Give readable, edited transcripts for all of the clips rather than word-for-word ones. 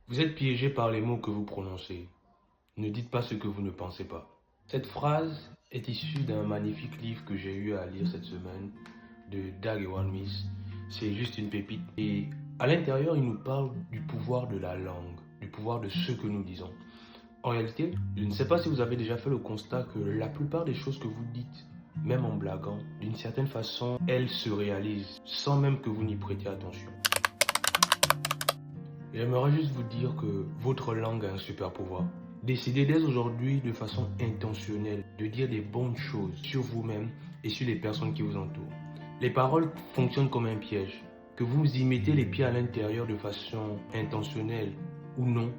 Vous êtes piégé par les mots que vous prononcez. Ne dites pas ce que vous ne pensez pas. Cette phrase est issue d'un magnifique livre que j'ai eu à lire cette semaine de Doug Ewan Smith. C'est juste une pépite. Et à l'intérieur, il nous parle du pouvoir de la langue, du pouvoir de ce que nous disons. En réalité, je ne sais pas si vous avez déjà fait le constat que la plupart des choses que vous dites, même en blaguant, d'une certaine façon, elles se réalisent sans même que vous n'y prêtiez attention. J'aimerais juste vous dire que votre langue a un super pouvoir. Décidez dès aujourd'hui de façon intentionnelle de dire des bonnes choses sur vous-même et sur les personnes qui vous entourent. Les paroles fonctionnent comme un piège. Que vous y mettez les pieds à l'intérieur de façon intentionnelle ou non,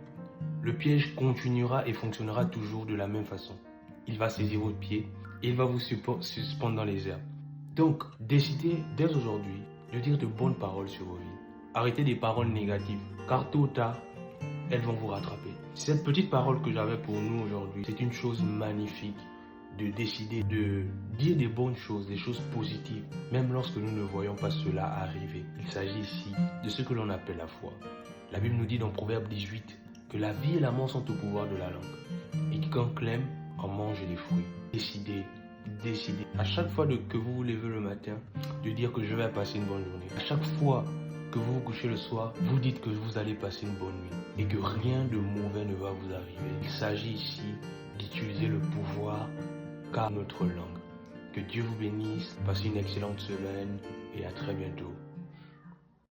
le piège continuera et fonctionnera toujours de la même façon. Il va saisir votre pied et il va vous suspendre dans les airs. Donc, décidez dès aujourd'hui de dire de bonnes paroles sur vos vies. Arrêtez des paroles négatives, car tôt ou tard, elles vont vous rattraper. Cette petite parole que j'avais pour nous aujourd'hui, c'est une chose magnifique de décider de dire des bonnes choses, des choses positives, même lorsque nous ne voyons pas cela arriver. Il s'agit ici de ce que l'on appelle la foi. La Bible nous dit dans Proverbe 18 que la vie et la mort sont au pouvoir de la langue. Et quiconque l'aime en mange les fruits. Décidez. À chaque fois que vous vous levez le matin, de dire que je vais passer une bonne journée. À chaque fois que vous vous couchez le soir, vous dites que vous allez passer une bonne nuit et que rien de mauvais ne va vous arriver. Il s'agit ici d'utiliser le pouvoir qu'a notre langue. Que Dieu vous bénisse, passez une excellente semaine et à très bientôt.